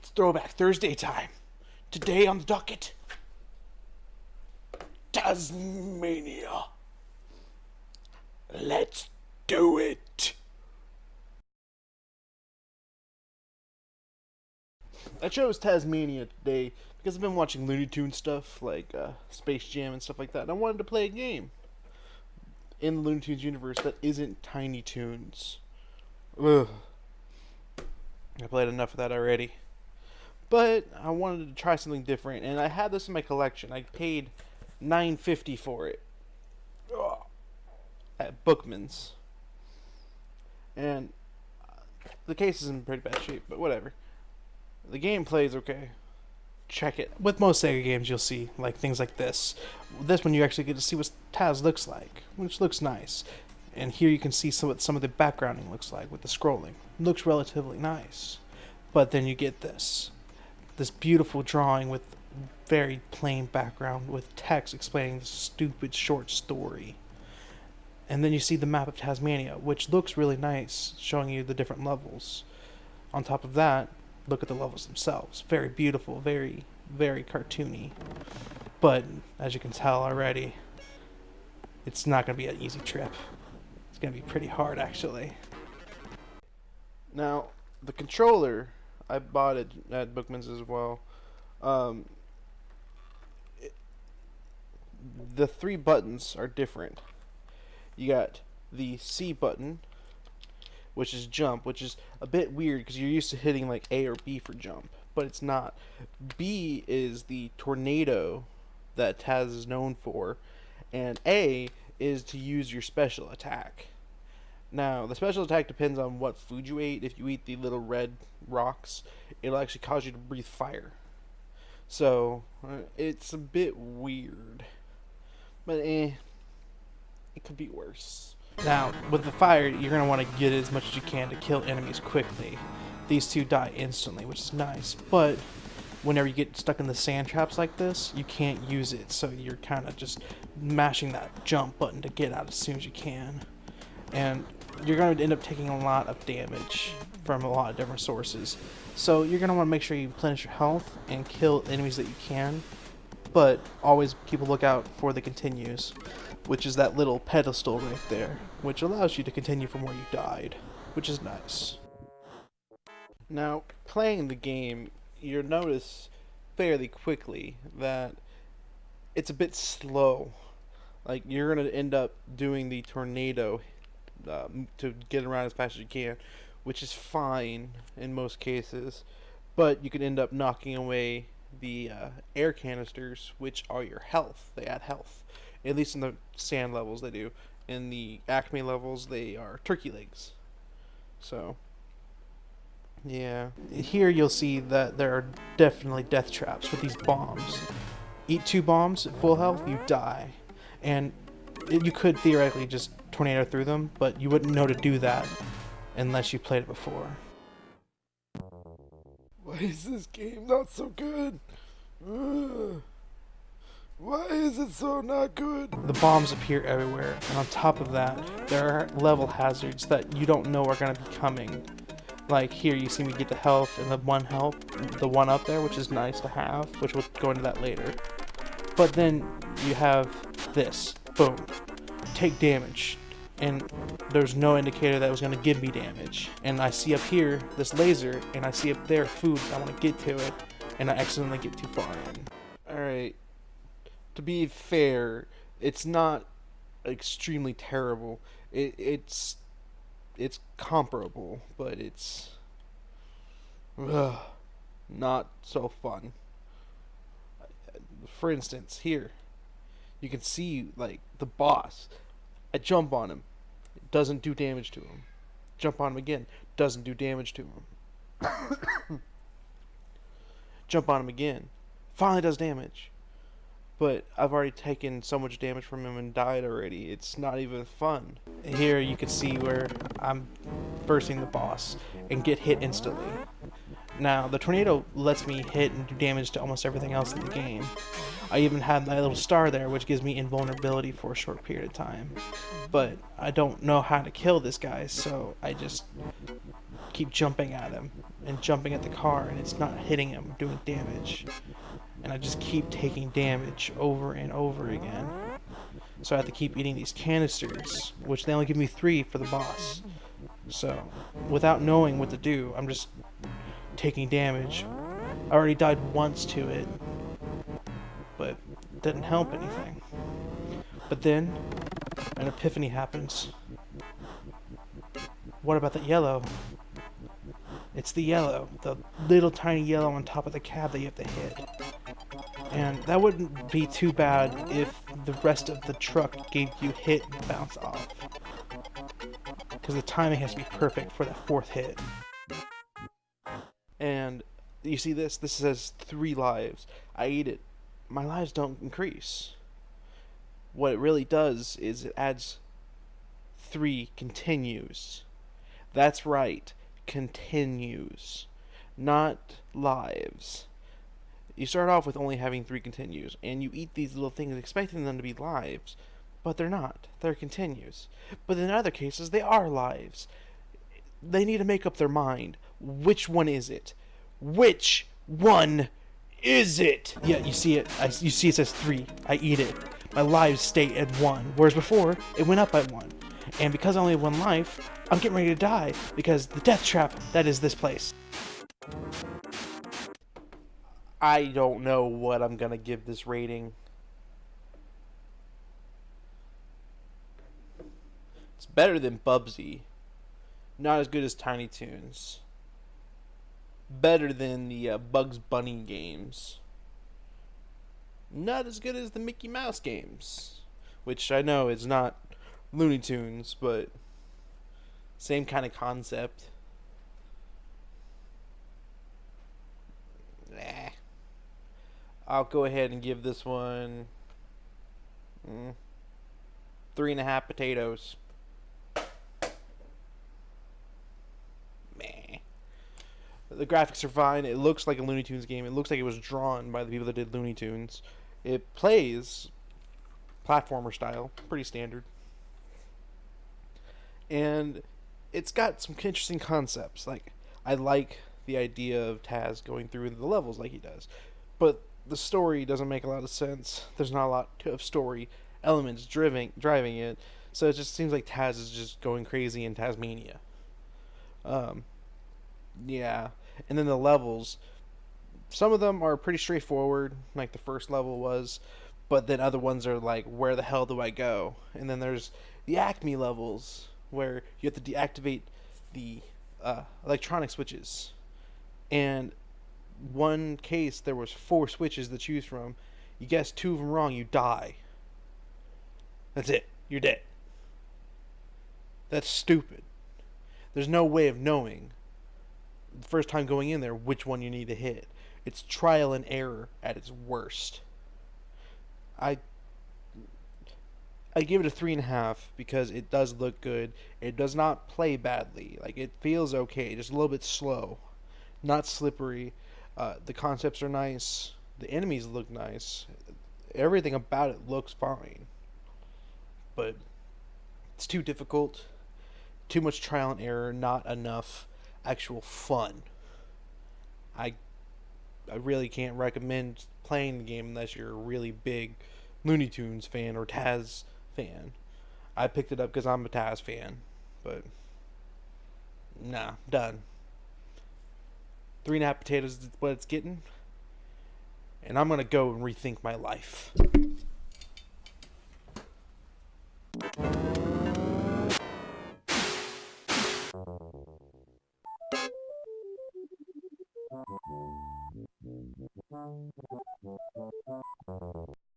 It's Throwback Thursday time. Today on the docket, Tazmania. Let's do it. I chose Tazmania today because I've been watching Looney Tunes stuff like Space Jam and stuff like that, and I wanted to play a game in the Looney Tunes universe that isn't Tiny Toons. Ugh. I played enough of that already. But I wanted to try something different, and I had this in my collection. I paid $9.50 for it at Bookman's, and the case is in pretty bad shape, but whatever. The gameplay is okay. Check it. With most Sega games, you'll see like things like this. This one, you actually get to see what Taz looks like, which looks nice. And here you can see what some of the backgrounding looks like with the scrolling. It looks relatively nice. But then you get this beautiful drawing with very plain background with text explaining the stupid short story. And then you see the map of Tazmania, which looks really nice, showing you the different levels. On top of that, look at the levels themselves. Very beautiful, very, very cartoony. But, as you can tell already, it's not going to be an easy trip. It's going to be pretty hard, actually. Now, the controller, I bought it at Bookman's as well. The three buttons are different. You got the C button, which is jump, which is a bit weird because you're used to hitting like A or B for jump, but it's not. B is the tornado that Taz is known for, and A is to use your special attack. Now, the special attack depends on what food you ate. If you eat the little red rocks, it'll actually cause you to breathe fire. So, it's a bit weird. But, it could be worse. Now, with the fire, you're going to want to get as much as you can to kill enemies quickly. These two die instantly, which is nice. But, whenever you get stuck in the sand traps like this, you can't use it. So, you're kind of just mashing that jump button to get out as soon as you can. And you're going to end up taking a lot of damage from a lot of different sources. So you're going to want to make sure you replenish your health and kill enemies that you can. But always keep a lookout for the continues, which is that little pedestal right there, which allows you to continue from where you died, which is nice. Now, playing the game, you'll notice fairly quickly that it's a bit slow. Like, you're going to end up doing the tornado to get around as fast as you can, which is fine in most cases, but you can end up knocking away the air canisters, which are your health. They add health, at least in the sand levels they do. In the Acme levels, they are turkey legs. So yeah, here you'll see that there are definitely death traps with these bombs. Eat 2 bombs at full health, you die. And you could theoretically just tornado through them, but you wouldn't know to do that unless you played it before. Why is this game not so good? Why is it so not good? The bombs appear everywhere, and on top of that, there are level hazards that you don't know are going to be coming. Like here, you see me get the health and the one up there, which is nice to have, which we'll go into that later. But then you have this. Boom. Take damage. And there's no indicator that it was going to give me damage. And I see up here this laser, and I see up there food. I want to get to it, and I accidentally get too far in. Alright. To be fair, it's not extremely terrible. It's comparable, but it's not so fun. For instance, here you can see like the boss. I jump on him, it doesn't do damage to him. Jump on him again, doesn't do damage to him. Jump on him again, finally does damage. But I've already taken so much damage from him and died already. It's not even fun. Here you can see where I'm bursting the boss and get hit instantly. Now, the tornado lets me hit and do damage to almost everything else in the game. I even had my little star there, which gives me invulnerability for a short period of time. But I don't know how to kill this guy, so I just keep jumping at him and jumping at the car, and it's not hitting him, doing damage. And I just keep taking damage over and over again. So I have to keep eating these canisters, which they only give me 3 for the boss. So, without knowing what to do, I'm just taking damage. I already died once to it, but it didn't help anything. But then, an epiphany happens. What about the yellow? It's the yellow, the little tiny yellow on top of the cab that you have to hit. And that wouldn't be too bad if the rest of the truck gave you hit and bounce off. Because the timing has to be perfect for that 4th hit. And you see this? This says 3 lives. I eat it. My lives don't increase. What it really does is it adds 3 continues. That's right. Continues. Not lives. You start off with only having 3 continues, and you eat these little things expecting them to be lives, but they're not. They're continues. But in other cases, they are lives. They need to make up their mind. Which one is it? Which one is it? Yeah, you see it. You see it says 3. I eat it. My lives stay at 1, whereas before, it went up by 1. And because I only have 1 life, I'm getting ready to die, because the death trap, that is this place. I don't know what I'm gonna give this rating. It's better than Bubsy. Not as good as Tiny Toons. Better than the Bugs Bunny games. Not as good as the Mickey Mouse games. Which I know is not Looney Tunes, but same kind of concept. Nah. I'll go ahead and give this one 3.5 potatoes. Meh. The graphics are fine. It looks like a Looney Tunes game. It looks like it was drawn by the people that did Looney Tunes. It plays platformer style, pretty standard. And it's got some interesting concepts. Like, I like the idea of Taz going through the levels like he does. But the story doesn't make a lot of sense. There's not a lot of story elements driving it. So it just seems like Taz is just going crazy in Tazmania. Yeah. And then the levels, some of them are pretty straightforward, like the first level was, but then other ones are like, where the hell do I go? And then there's the Acme levels, where you have to deactivate the electronic switches. And one case, there was 4 switches to choose from. You guess 2 of them wrong, you die. That's it. You're dead. That's stupid. There's no way of knowing the first time going in there which one you need to hit. It's trial and error at its worst. I give it a 3.5 because it does look good. It does not play badly. Like, it feels okay, just a little bit slow, not slippery. The concepts are nice. The enemies look nice. Everything about it looks fine. But it's too difficult. Too much trial and error. Not enough actual fun. I really can't recommend playing the game unless you're a really big Looney Tunes fan or Taz fan. I picked it up because I'm a Taz fan. But nah, done. 3.5 potatoes is what it's getting. And I'm going to go and rethink my life.